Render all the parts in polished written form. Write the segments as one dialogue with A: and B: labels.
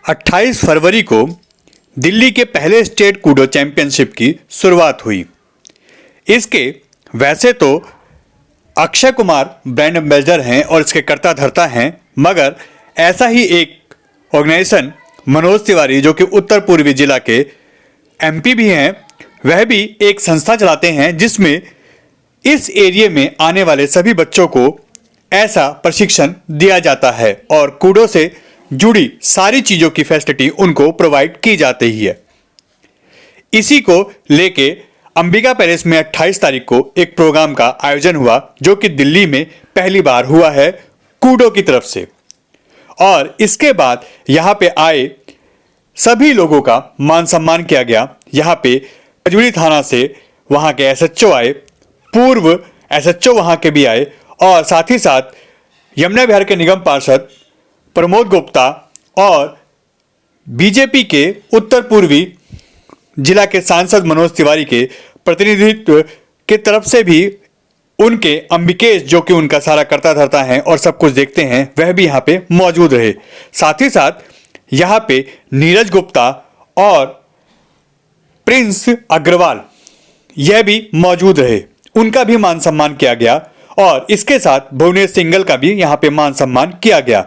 A: 28 फरवरी को दिल्ली के पहले स्टेट कूडो चैंपियनशिप की शुरुआत हुई। इसके वैसे तो अक्षय कुमार ब्रांड एम्बेसडर हैं और इसके कर्ता धर्ता हैं, मगर ऐसा ही एक ऑर्गेनाइजेशन मनोज तिवारी जो कि उत्तर पूर्वी जिला के एमपी भी हैं, वह भी एक संस्था चलाते हैं जिसमें इस एरिया में आने वाले सभी बच्चों को ऐसा प्रशिक्षण दिया जाता है और कूडो से जुड़ी सारी चीज़ों की फैसिलिटी उनको प्रोवाइड की जाती ही है। इसी को लेके अंबिका पैलेस में 28 तारीख को एक प्रोग्राम का आयोजन हुआ जो कि दिल्ली में पहली बार हुआ है कूडो की तरफ से। और इसके बाद यहाँ पे आए सभी लोगों का मान सम्मान किया गया। यहाँ पे पचमढ़ी थाना से वहाँ के एसएचओ आए, पूर्व एसएचओ वहाँ के भी आए और साथ ही साथ यमुना विहार के निगम पार्षद प्रमोद गुप्ता और बीजेपी के उत्तर पूर्वी जिला के सांसद मनोज तिवारी के प्रतिनिधित्व के तरफ से भी उनके अंबिकेश जो कि उनका सारा कर्ता धर्ता है और सब कुछ देखते हैं, वह भी यहाँ पे मौजूद रहे। साथ ही साथ यहाँ पे नीरज गुप्ता और प्रिंस अग्रवाल यह भी मौजूद रहे, उनका भी मान सम्मान किया गया और इसके साथ भुवनेश सिंगल का भी यहाँ पे मान सम्मान किया गया।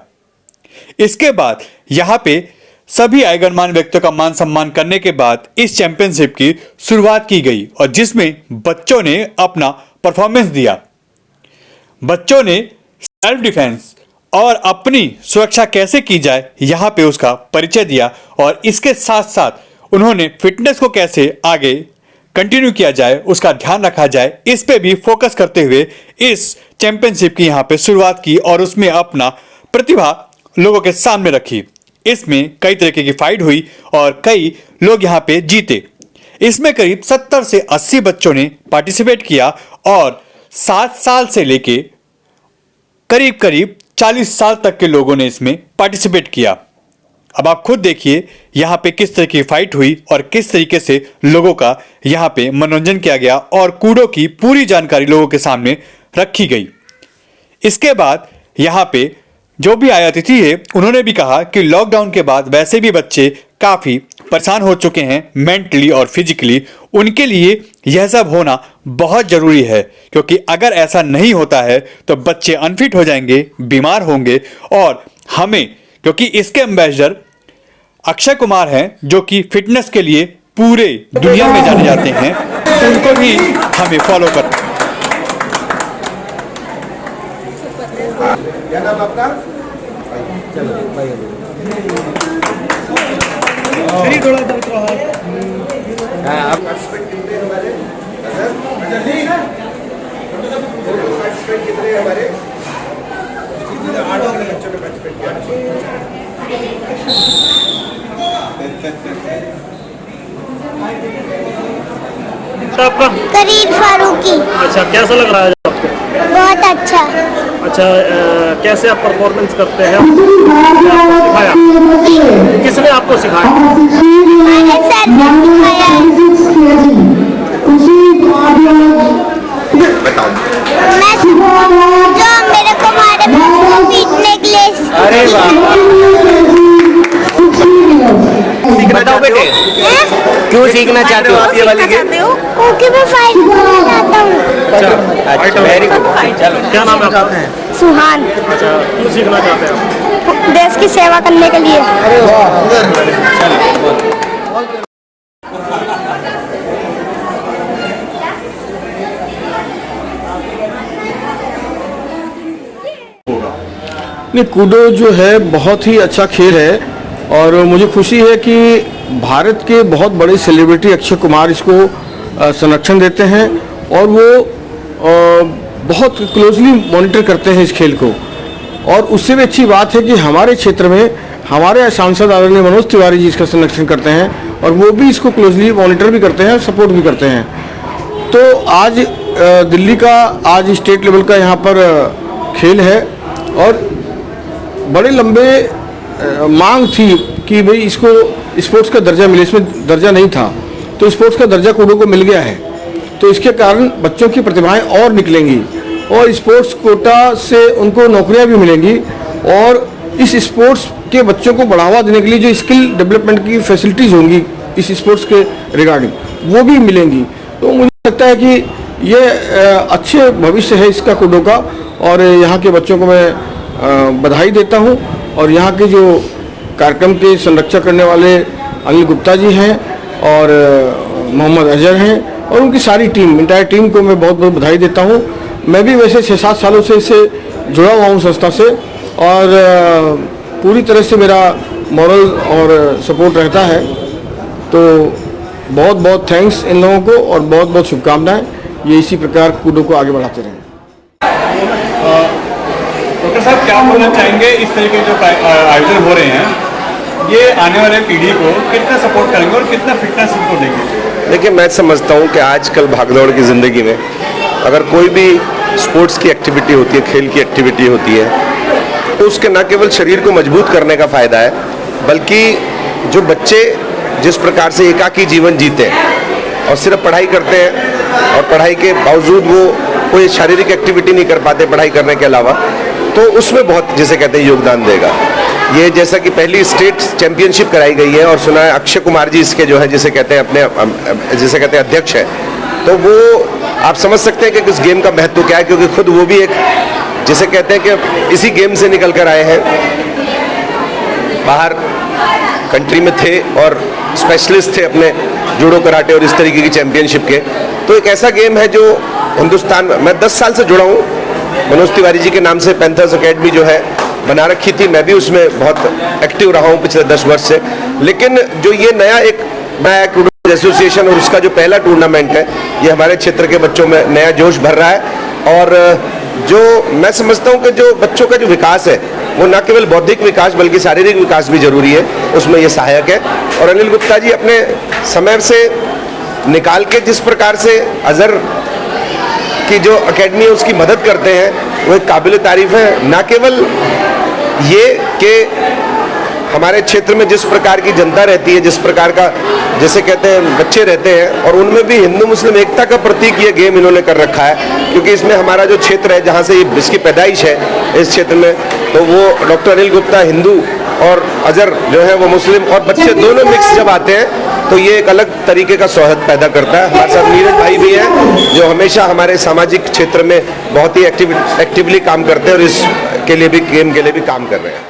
A: इसके बाद यहाँ पे सभी आय गणमान्य व्यक्तियों का मान सम्मान करने के बाद इस चैंपियनशिप की शुरुआत की गई और जिसमें बच्चों ने अपना परफॉर्मेंस दिया। बच्चों ने सेल्फ डिफेंस और अपनी सुरक्षा कैसे की जाए यहाँ पे उसका परिचय दिया और इसके साथ साथ उन्होंने फिटनेस को कैसे आगे कंटिन्यू किया जाए, उसका ध्यान रखा जाए, इस पे भी फोकस करते हुए इस चैंपियनशिप की यहाँ पे शुरुआत की और उसमें अपना प्रतिभा लोगों के सामने रखी। इसमें कई तरीके की फाइट हुई और कई लोग यहाँ पे जीते। इसमें करीब 70 से 80 बच्चों ने पार्टिसिपेट किया और 7 साल से लेके करीब करीब 40 साल तक के लोगों ने इसमें पार्टिसिपेट किया। अब आप खुद देखिए यहाँ पे किस तरह की फाइट हुई और किस तरीके से लोगों का यहाँ पे मनोरंजन किया गया और कूडो की पूरी जानकारी लोगों के सामने रखी गई। इसके बाद यहाँ पे जो भी आए अतिथि है उन्होंने भी कहा कि लॉकडाउन के बाद वैसे भी बच्चे काफ़ी परेशान हो चुके हैं मेंटली और फिजिकली, उनके लिए यह सब होना बहुत ज़रूरी है क्योंकि अगर ऐसा नहीं होता है तो बच्चे अनफिट हो जाएंगे, बीमार होंगे और हमें, क्योंकि इसके एम्बेसडर अक्षय कुमार हैं जो कि फिटनेस के लिए पूरे दुनिया में जाने जाते हैं, उनको भी हमें फॉलो करना।
B: क्या नाम आपका? आप पार्टिसिपेट कितने हमारे बच्चों ने पार्टिसिपेट किया?
C: आपका
D: करीब फारूकी।
C: अच्छा, कैसा लग रहा है आपको?
D: बहुत अच्छा।
C: अच्छा, कैसे आप परफॉर्मेंस करते हैं? सिखाया? किसने आपको सिखाया?
D: मैंने सर ने सिखाया है।
B: बताओ।
D: मैं जो मेरे को मारे पीटने के लिए।
B: अरे वाह, सीखना चाहते हो? क्यों सीखना चाहते हो आप ये वाली गेम?
D: क्योंकि मैं फाइट करना चाहता हूँ।
B: अच्छा, वेरी गुड। चलो,
C: क्या नाम है आपका?
D: सुहान।
C: अच्छा, क्यों सीखना चाहते हैं आप?
D: देश की सेवा करने के लिए।
B: अरे वाह,
E: नहीं, कूडो जो है बहुत ही अच्छा खेल है और मुझे खुशी है कि भारत के बहुत बड़े सेलिब्रिटी अक्षय कुमार इसको संरक्षण देते हैं और वो बहुत क्लोजली मॉनिटर करते हैं इस खेल को। और उससे भी अच्छी बात है कि हमारे क्षेत्र में हमारे सांसद आदरणीय मनोज तिवारी जी इसका संरक्षण करते हैं और वो भी इसको क्लोजली मॉनिटर भी करते हैं, सपोर्ट भी करते हैं। तो आज दिल्ली का आज स्टेट लेवल का यहाँ पर खेल है और बड़े लंबे मांग थी कि भाई इसको स्पोर्ट्स का दर्जा मिले, इसमें दर्जा नहीं था तो स्पोर्ट्स का दर्जा कूडो को मिल गया है। तो इसके कारण बच्चों की प्रतिभाएं और निकलेंगी और स्पोर्ट्स कोटा से उनको नौकरियां भी मिलेंगी और इस स्पोर्ट्स के बच्चों को बढ़ावा देने के लिए जो स्किल डेवलपमेंट की फैसिलिटीज़ होंगी इस स्पोर्ट्स के रिगार्डिंग, वो भी मिलेंगी। तो मुझे लगता है कि ये अच्छे भविष्य है इसका कूडो का, और यहाँ के बच्चों को मैं बधाई देता हूँ। और यहाँ के जो कार्यक्रम के संरक्षण करने वाले अनिल गुप्ता जी हैं और मोहम्मद अजहर हैं और उनकी सारी टीम, इंटायर टीम को मैं बहुत बहुत बधाई देता हूँ। मैं भी वैसे 6-7 सालों से इससे जुड़ा हुआ हूँ संस्था से, और पूरी तरह से मेरा मॉरल और सपोर्ट रहता है। तो बहुत बहुत थैंक्स इन लोगों को और बहुत बहुत शुभकामनाएं। ये इसी प्रकार कूडो को आगे बढ़ाते रहें।
A: डॉक्टर साहब, क्या बोलना चाहेंगे, इस तरह के जो आयोजन हो रहे हैं ये आने वाले पीढ़ी को कितना सपोर्ट करेंगे और कितना फिटनेस इनको देंगे?
F: देखिए, मैं समझता हूँ कि आजकल भागदौड़ की ज़िंदगी में अगर कोई भी स्पोर्ट्स की एक्टिविटी होती है, खेल की एक्टिविटी होती है, तो उसके न केवल शरीर को मजबूत करने का फ़ायदा है, बल्कि जो बच्चे जिस प्रकार से एकाकी जीवन जीते हैं और सिर्फ पढ़ाई करते हैं और पढ़ाई के बावजूद वो कोई शारीरिक एक्टिविटी नहीं कर पाते पढ़ाई करने के अलावा, तो उसमें बहुत, जिसे कहते हैं, योगदान देगा। ये जैसा कि पहली स्टेट चैंपियनशिप कराई गई है और सुना है अक्षय कुमार जी इसके जो है जिसे कहते हैं अपने जिसे कहते हैं अध्यक्ष है, तो वो आप समझ सकते हैं कि इस गेम का महत्व क्या है, क्योंकि खुद वो भी एक जिसे कहते हैं कि इसी गेम से निकल कर आए हैं, बाहर कंट्री में थे और स्पेशलिस्ट थे अपने जूडो कराटे और इस तरीके की चैंपियनशिप के। तो एक ऐसा गेम है जो हिंदुस्तान में, मैं 10 साल से जुड़ा हूँ, मनोज तिवारी जी के नाम से पैंथर्स अकेडमी जो है बना रखी थी, मैं भी उसमें बहुत एक्टिव रहा हूँ पिछले 10 वर्ष से। लेकिन जो ये नया एक कूडो एसोसिएशन और उसका जो पहला टूर्नामेंट है, ये हमारे क्षेत्र के बच्चों में नया जोश भर रहा है। और जो मैं समझता हूँ कि जो बच्चों का जो विकास है वो न केवल बौद्धिक विकास बल्कि शारीरिक विकास भी जरूरी है, उसमें ये सहायक है। और अनिल गुप्ता जी अपने समय से निकाल के जिस प्रकार से अजहर की जो अकेडमी है उसकी मदद करते हैं, वो एक काबिल तारीफ है। न केवल ये कि हमारे क्षेत्र में जिस प्रकार की जनता रहती है, जिस प्रकार का जैसे कहते हैं बच्चे रहते हैं, और उनमें भी हिंदू मुस्लिम एकता का प्रतीक ये गेम इन्होंने कर रखा है, क्योंकि इसमें हमारा जो क्षेत्र है जहाँ से इसकी पैदाइश है इस क्षेत्र में, तो वो डॉक्टर अनिल गुप्ता हिंदू और अजहर जो है वो मुस्लिम, और बच्चे दोनों मिक्स जब आते हैं तो ये एक अलग तरीके का सौहार्द पैदा करता है। हमारे साथ नीरज भाई भी हैं जो हमेशा हमारे सामाजिक क्षेत्र में बहुत ही एक्टिवली काम करते हैं और इसके लिए भी, गेम के लिए भी काम कर रहे हैं।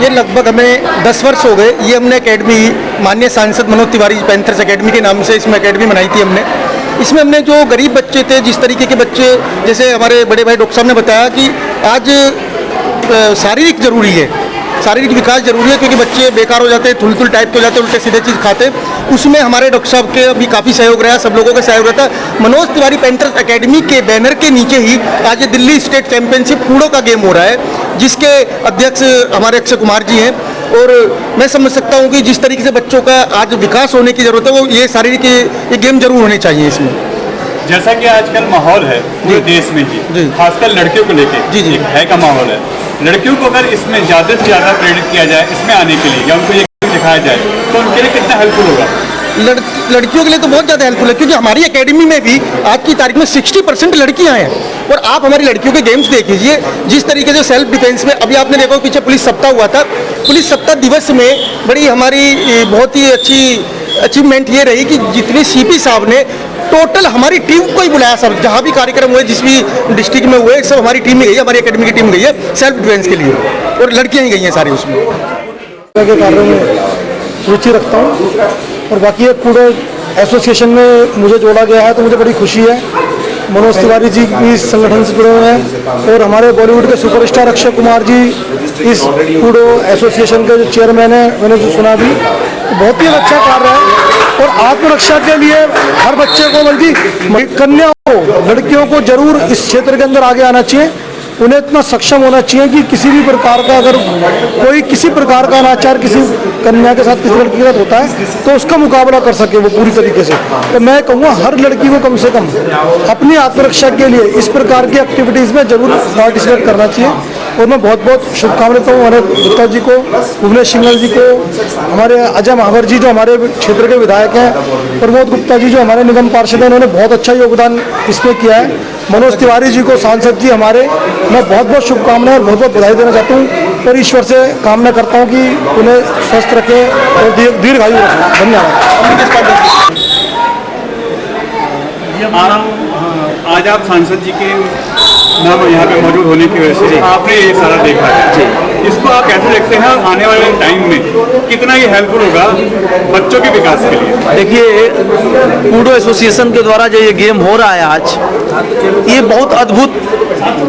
G: ये लगभग हमें 10 वर्ष हो गए। ये हमने एकेडमी माननीय सांसद मनोज तिवारी पैंथर्स एकेडमी के नाम से इसमें एकेडमी बनाई थी हमने। इसमें हमने जो गरीब बच्चे थे, जिस तरीके के बच्चे, जैसे हमारे बड़े भाई डॉक्टर साहब ने बताया कि आज शारीरिक जरूरी है, शारीरिक विकास जरूरी है, क्योंकि बच्चे बेकार हो जाते हैं, थुल टाइप के हो जाते हैं, उल्टे सीधे चीज़ खाते हैं। उसमें हमारे डॉक्टर साहब के भी काफ़ी सहयोग रहा, सब लोगों का सहयोग रहता है। मनोज तिवारी पैंथर्स एकेडमी के बैनर के नीचे ही आज दिल्ली स्टेट चैंपियनशिप कूडो का गेम हो रहा है, जिसके अध्यक्ष हमारे अक्षय कुमार जी हैं। और मैं समझ सकता हूँ कि जिस तरीके से बच्चों का आज विकास होने की ज़रूरत है, वो ये शारीरिक ये गेम जरूर होने चाहिए इसमें।
A: जैसा कि आजकल माहौल है पूरे देश में जी, खासकर लड़कियों को लेके
G: जी
A: एक भय का माहौल है। लड़कियों को अगर इसमें ज़्यादा से ज़्यादा प्रेरित किया जाए इसमें आने के लिए, या उनको ये सिखाया जाए, तो उनके लिए कितना हेल्पफुल होगा?
G: लड़कियों के लिए तो बहुत ज़्यादा हेल्पफुल है, क्योंकि हमारी एकेडमी में भी आज की तारीख में 60% लड़कियां हैं। और आप हमारी लड़कियों के गेम्स देख लीजिए, जिस तरीके से सेल्फ डिफेंस में, अभी आपने देखा पीछे पुलिस सप्ताह हुआ था, पुलिस सप्ताह दिवस में बड़ी हमारी बहुत ही अच्छी अचीवमेंट ये रही कि जितने सीपी साहब ने टोटल हमारी टीम को ही बुलाया, सब जहाँ भी कार्यक्रम हुए, जिस भी डिस्ट्रिक्ट में हुए, सब हमारी टीम ही गई है, हमारी एकेडमी की टीम गई है सेल्फ डिफेंस के लिए, और लड़कियाँ ही गई हैं सारी उसमें।
H: के कार्यों में रुचि रखता हूँ, और बाकी ये कूडो एसोसिएशन में मुझे जोड़ा गया है तो मुझे बड़ी खुशी है। मनोज तिवारी जी भी इस संगठन से जुड़े हुए हैं, और हमारे बॉलीवुड के सुपरस्टार अक्षय कुमार जी इस कूडो एसोसिएशन के जो चेयरमैन हैं, मैंने जो सुना भी, तो बहुत ही अच्छा कार्य है। और आत्मरक्षा के लिए हर बच्चे को, बल्कि कन्याओं को, लड़कियों को जरूर इस क्षेत्र के अंदर आगे आना चाहिए। उन्हें इतना सक्षम होना चाहिए कि किसी भी प्रकार का, अगर कोई किसी प्रकार का अनाचार किसी कन्या के साथ, किसी लड़की के साथ होता है, तो उसका मुकाबला कर सके वो पूरी तरीके से। तो मैं कहूँगा हर लड़की को कम से कम अपनी आत्मरक्षा के लिए इस प्रकार की एक्टिविटीज़ में जरूर पार्टिसिपेट करना चाहिए। और मैं बहुत बहुत शुभकामनाएं देता हूँ हमारे गुप्ता जी को, भुवनेश सिंघल जी को, हमारे अजय महावर जी जो हमारे क्षेत्र के विधायक हैं, प्रमोद गुप्ता जी जो हमारे निगम पार्षद हैं, उन्होंने बहुत अच्छा योगदान इसमें किया है, मनोज तिवारी जी को सांसद जी हमारे, मैं बहुत बहुत शुभकामनाएं और बहुत बहुत बधाई देना चाहता हूँ और ईश्वर से कामना करता हूँ कि उन्हें स्वस्थ रखें और दीर्घायु रखें। धन्यवाद।
A: आज आप सांसद जी के नाम यहाँ पे मौजूद होने की वजह से आपने ये सारा देखा है, इसको आप कैसे देखते हैं? आने वाले टाइम में कितना ये हेल्पफुल होगा बच्चों के विकास के लिए?
I: देखिए, कूडो एसोसिएशन के द्वारा जो ये गेम हो रहा है आज, ये बहुत अद्भुत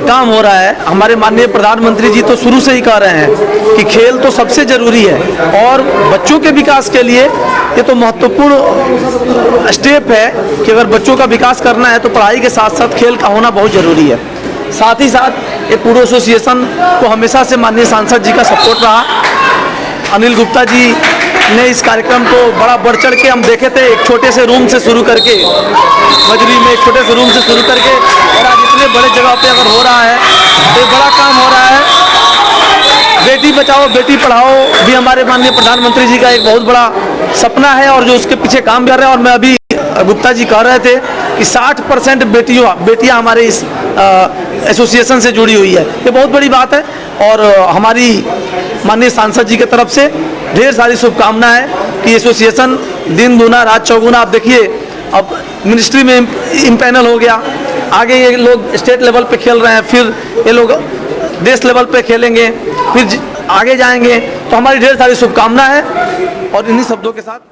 I: काम हो रहा है। हमारे माननीय प्रधानमंत्री जी तो शुरू से ही कह रहे हैं कि खेल तो सबसे जरूरी है और बच्चों के विकास के लिए ये तो महत्वपूर्ण स्टेप है कि अगर बच्चों का विकास करना है तो पढ़ाई के साथ साथ खेल का होना बहुत ज़रूरी है। साथ ही साथ ये कूडो एसोसिएशन को हमेशा से माननीय सांसद जी का सपोर्ट रहा। अनिल गुप्ता जी ने इस कार्यक्रम को बड़ा बढ़ चढ़ के, हम देखे थे एक छोटे से रूम से शुरू करके, मजरी में एक छोटे से रूम से शुरू करके, और आज इतने बड़े जगह पे अगर हो रहा है तो बड़ा काम हो रहा है। बेटी बचाओ बेटी पढ़ाओ भी हमारे माननीय प्रधानमंत्री जी का एक बहुत बड़ा सपना है और जो उसके पीछे काम कर रहे हैं। और मैं अभी गुप्ता जी कह रहे थे कि 60% बेटियां हमारे इस एसोसिएशन से जुड़ी हुई है, ये बहुत बड़ी बात है। और हमारी माननीय सांसद जी की तरफ से ढेर सारी शुभकामनाएं कि एसोसिएशन दिन दूना रात चौगुना। आप देखिए, अब मिनिस्ट्री में इम्पैनल हो गया, आगे ये लोग स्टेट लेवल पे खेल रहे हैं, फिर ये लोग देश लेवल पे खेलेंगे, फिर आगे जाएंगे। तो हमारी ढेर सारी शुभकामनाएं हैं और इन्हीं शब्दों के साथ